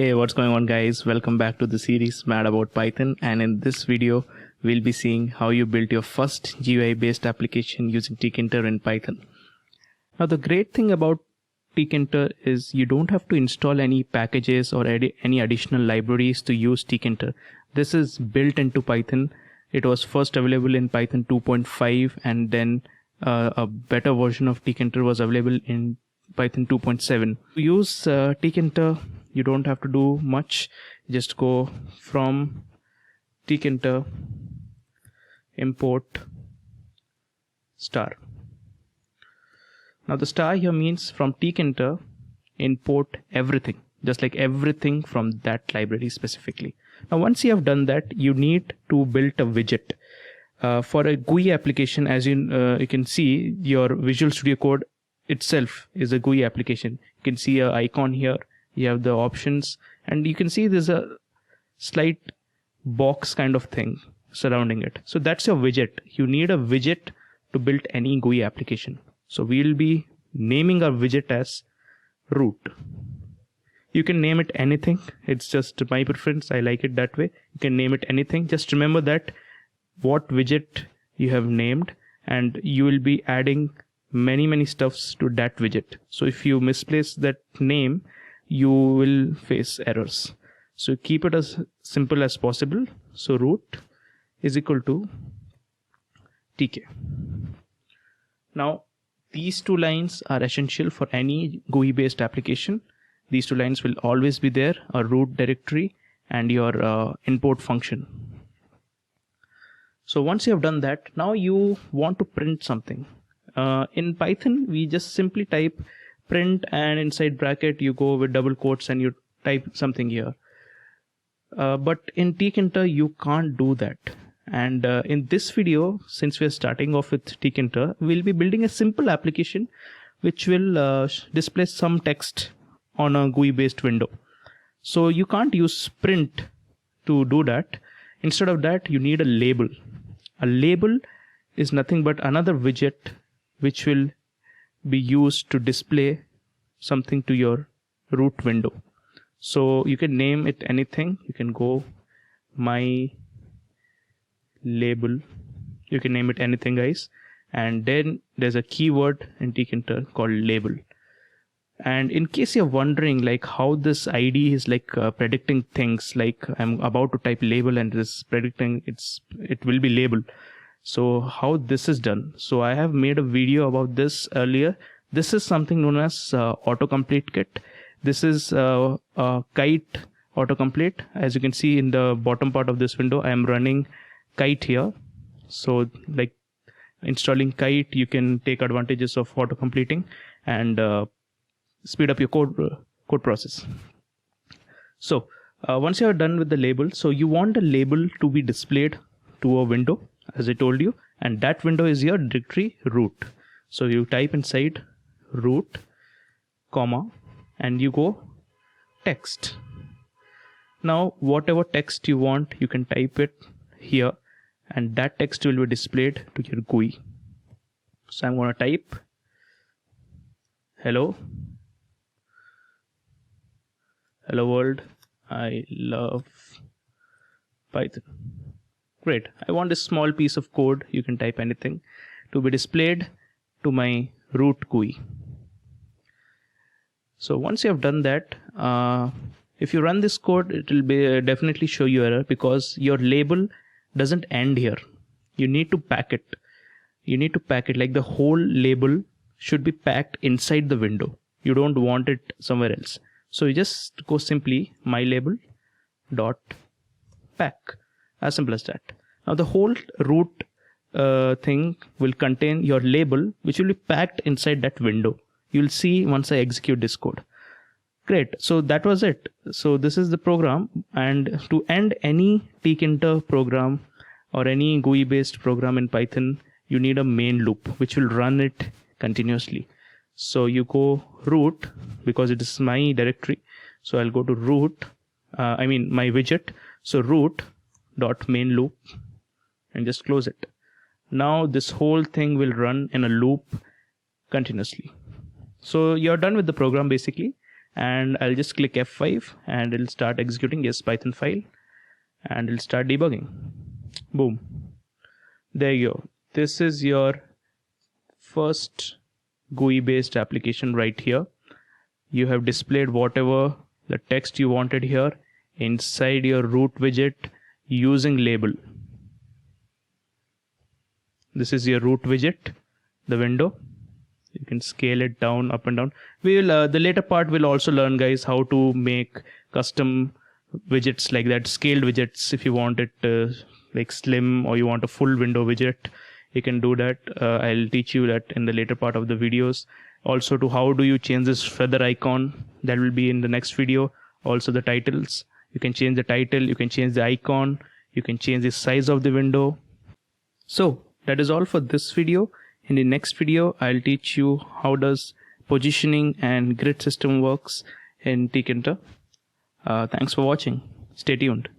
Hey, what's going on guys? Welcome back to the series Mad About Python, and in this video we'll be seeing how you built your first GUI based application using Tkinter in Python. Now the great thing about Tkinter is you don't have to install any packages or any additional libraries to use Tkinter. This is built into Python. It was first available in Python 2.5 and then a better version of Tkinter was available in Python 2.7. To use Tkinter, you don't have to do much. Just go from Tkinter, import star. Now the star here means from Tkinter, import everything, just like everything from that library specifically. Now once you have done that, you need to build a widget. For a GUI application, as you can see, your Visual Studio Code itself is a GUI application. You can see an icon here. You have the options, and you can see there's a slight box kind of thing surrounding it. So that's your widget. You need a widget to build any GUI application. So we'll be naming our widget as root. You can name it anything. It's just my preference. I like it that way. You can name it anything. Just remember that what widget you have named, and you will be adding many stuffs to that widget. So if you misplace that name, you will face errors. So keep it as simple as possible. So root is equal to tk. Now these two lines are essential for any GUI based application. These two lines will always be there, a root directory and your import function. So once you have done that, now you want to print something. In Python, we just simply type print, and inside bracket you go with double quotes and you type something here. But in Tkinter you can't do that. And in this video, since we're starting off with Tkinter, we'll be building a simple application which will display some text on a GUI based window. So you can't use print to do that. Instead of that, you need a label. A label is nothing but another widget which will be used to display something to your root window. So you can name it anything. You can go my label. You can name it anything, guys. And then there's a keyword in Tkinter called label. And in case you're wondering like how this ID is like predicting things, like I'm about to type label and it is predicting it will be label. So how this is done? So I have made a video about this earlier. This is something known as autocomplete kit. This is a kite autocomplete. As you can see in the bottom part of this window, I am running kite here. So like installing kite, you can take advantages of autocompleting and speed up your code process. So once you are done with the label, so you want the label to be displayed to a window, as I told you, and that window is your directory root. So you type inside root, comma, and you go text. Now whatever text you want, you can type it here, and that text will be displayed to your GUI. So I'm going to type hello world, I love Python. Great. I want this small piece of code, you can type anything, to be displayed to my root GUI. So once you have done that, if you run this code, it will be definitely show you error because your label doesn't end here. You need to pack it. You need to pack it, like the whole label should be packed inside the window. You don't want it somewhere else. So you just go simply my label dot pack. As simple as that. Now the whole root thing will contain your label, which will be packed inside that window. You'll see once I execute this code. Great. So that was it. So this is the program, and to end any Tkinter program or any GUI based program in Python, you need a main loop which will run it continuously. So you go root, because it is my directory. So I'll go to root, my widget. So root dot main loop and just close it. Now this whole thing will run in a loop continuously. So you're done with the program basically. and I'll just click F5 and it'll start executing yes Python file, and it'll start debugging. Boom. There you go. This is your first GUI based application right here. You have displayed whatever the text you wanted here inside your root widget using label. This is your root widget, the window. You can scale it down, up and down. We will the later part will also learn, guys, how to make custom widgets like that, scaled widgets. If you want it like slim, or you want a full window widget, you can do that. I'll teach you that in the later part of the videos. Also, to how do you change this feather icon, that will be in the next video. Also the titles, you can change the title, you can change the icon, you can change the size of the window. So that is all for this video. In the next video, I'll teach you how does positioning and grid system works in Tkinter. Thanks for watching. Stay tuned.